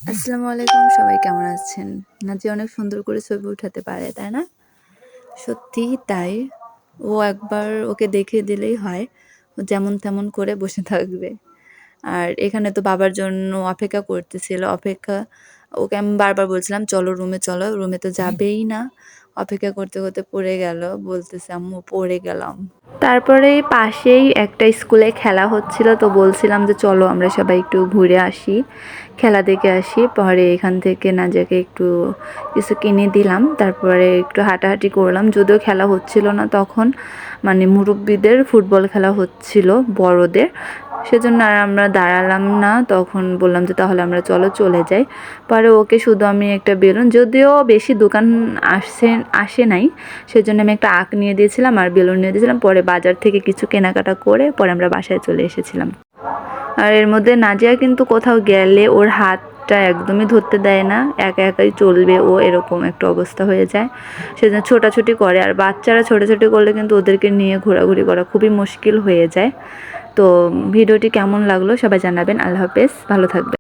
আসসালামু আলাইকুম, সবাই কেমন আছেন? নাজি অনেক সুন্দর করে ছবি উঠাতে পারে, তাই না? সত্যিই তাই। ও একবার ওকে দেখিয়ে দিলেই হয়, ও যেমন তেমন করে বসে থাকবে। আর এখানে তো বাবার জন্য অপেক্ষা করতেছিল। ওকে আমি বারবার বলছিলাম, "চলো রুমে চলো।" রুমে তো যাবেই না। অপেক্ষা করতে, করতে পড়ে গেল। বলতেছে, "আম্মু পড়ে গেলাম।" তারপরে পাশেই একটা স্কুলে খেলা হচ্ছিল, তো বলছিলাম যে চলো আমরা সবাই একটু ঘুরে আসি, খেলা দেখে আসি। পরে এখান থেকে নাজিয়াকে একটু কিছু কিনে দিলাম, তারপরে একটু হাঁটাহাঁটি করলাম। যদিও খেলা হচ্ছিল না তখন, মানে মুরব্বিদের ফুটবল খেলা হচ্ছিল বড়দের, সেজন্য আর আমরা দাঁড়ালাম না। তখন বললাম যে তাহলে আমরা চলে যাই। পরে ওকে শুধু আমি একটা বেলুন, যদিও বেশি দোকান আসে নাই, সেজন্য আমি একটা আঁক নিয়ে দিয়েছিলাম আর বেলুন নিয়ে দিয়েছিলাম। পরে বাজার থেকে কিছু কেনাকাটা করে পরে আমরা বাসায় চলে এসেছিলাম। আর এর মধ্যে নাজিয়া কিন্তু কোথাও গেলে ওর হাতটা একদমই ধরতে দেয় না, একা একাই চলবে ও, এরকম একটা অবস্থা হয়ে যায়। সেজন্য ছোটাছুটি করে, আর বাচ্চারা ছোটাছুটি করলে কিন্তু ওদেরকে নিয়ে ঘোরাঘুরি করা খুবই মুশকিল হয়ে যায়। তো ভিডিওটি কেমন লাগলো সবাই জানাবেন। আল্লাহ হাফেজ, ভালো থাকবেন।